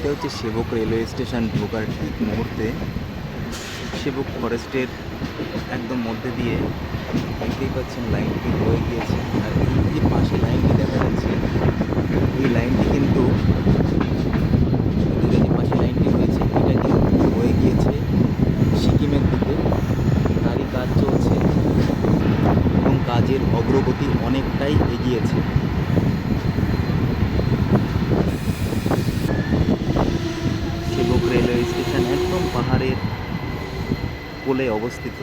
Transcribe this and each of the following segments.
এটা হচ্ছে সেবক রেলওয়ে স্টেশন ঢোকার ঠিক মুহূর্তে সেবক ফরেস্টের একদম মধ্যে দিয়ে দেখতেই পাচ্ছেন লাইনটি বয়ে গিয়েছে। আর এই যে পাশে লাইনটি দেখা যাচ্ছে, এই লাইনটি কিন্তু দূরে যে পাশে লাইনটি রয়েছে এটা কিন্তু বয়ে গিয়েছে সিকিমের দিকে। তারই কাজ চলছে এবং কাজের অগ্রগতি অনেকটাই এগিয়েছে। সেবক রেলওয়ে স্টেশন একদম পাহাড়ের কোলে অবস্থিত।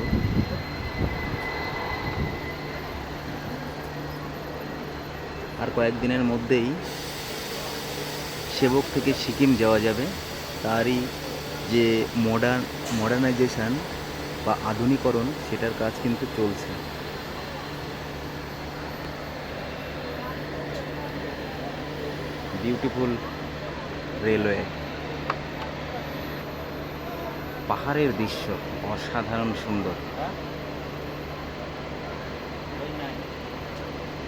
আর কয়েকদিনের মধ্যেই সেবক থেকে সিকিম যাওয়া যাবে। তারই যে মডার্নাইজেশন বা আধুনিকরণ সেটার কাজ কিন্তু চলছে। বিউটিফুল রেলওয়ে, পাহাড়ের দৃশ্য অসাধারণ সুন্দর।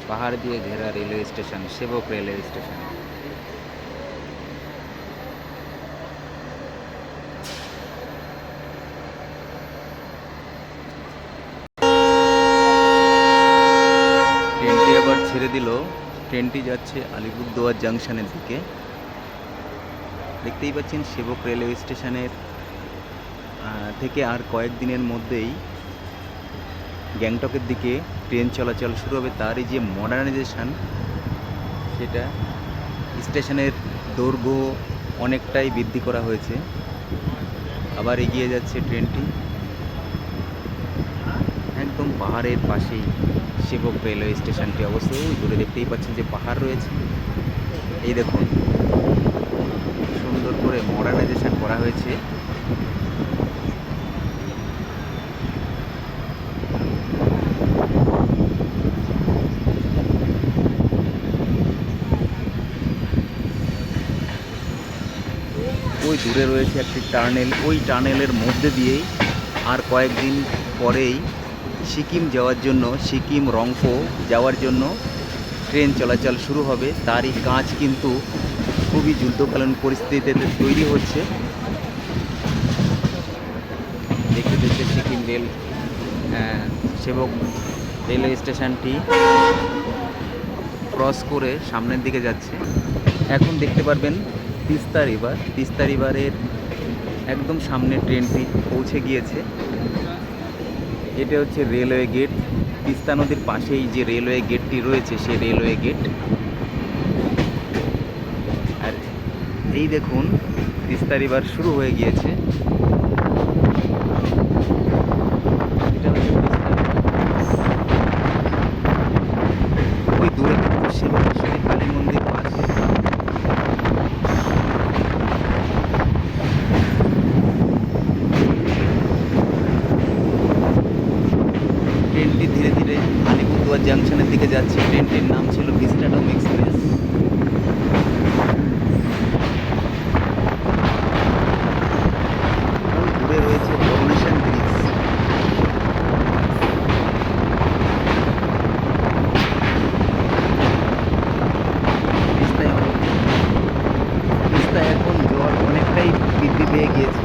পাহাড় দিয়ে ঘেরা রেলওয়ে স্টেশন, সেবক রেলওয়ে স্টেশন। ট্রেনটি আবার ছেড়ে দিল। ট্রেনটি যাচ্ছে আলিপুরদুয়ার জাংশনের দিকে। দেখতেই পাচ্ছেন সেবক রেলওয়ে স্টেশনের থেকে আর কয়েকদিনের মধ্যেই গ্যাংটকের দিকে ট্রেন চলাচল শুরু হবে। তারই যে মডার্নাইজেশন সেটা, স্টেশনের দৈর্ঘ্য অনেকটাই বৃদ্ধি করা হয়েছে। আবার এগিয়ে যাচ্ছে ট্রেনটি। একদম পাহাড়ের পাশেই সেবক রেলওয়ে স্টেশনটি অবস্থিত। ওই দূরে দেখতেই পাচ্ছেন যে পাহাড় রয়েছে। এই দেখুন, সুন্দর করে মডার্নাইজেশন করা হয়েছে। ওই দূরে রয়েছে একটি টানেল। ওই টানেলের মধ্যে দিয়েই আর কয়েকদিন পরেই সিকিম যাওয়ার জন্য, সিকিম রংপো যাওয়ার জন্য ট্রেন চলাচল শুরু হবে। তারই কাজ কিন্তু খুবই যুদ্ধকালীন পরিস্থিতিতে তৈরি হচ্ছে। দেখতে দেখতে সিকিম সেবক রেলওয়ে স্টেশনটি ক্রস করে সামনের দিকে যাচ্ছে। এখন দেখতে পারবেন তিস্তা রিভারের একদম সামনে ট্রেনটি পৌঁছে গিয়েছে। এটা হচ্ছে রেলওয়ে গেট। তিস্তা নদীর পাশেই যে রেলওয়ে গেটটি রয়েছে সেই রেলওয়ে গেট। আর এই দেখুন, তিস্তা রিভার শুরু হয়ে গিয়েছে। এটা হচ্ছে তিস্তা রিভার। ওই দূরে কিন্তু শিবকেশ্বরী কালী মন্দির আছে। ট্রেনটি ধীরে ধীরে আলিপুরদুয়ার জাংশনের দিকে যাচ্ছে। ট্রেনটির নাম ছিল ভিস্টাডোম এক্সপ্রেস। দূরে রয়েছে করোনেশন ব্রিজ। তিস্তায় এখন জল অনেকটাই বৃদ্ধি পেয়ে গিয়েছে।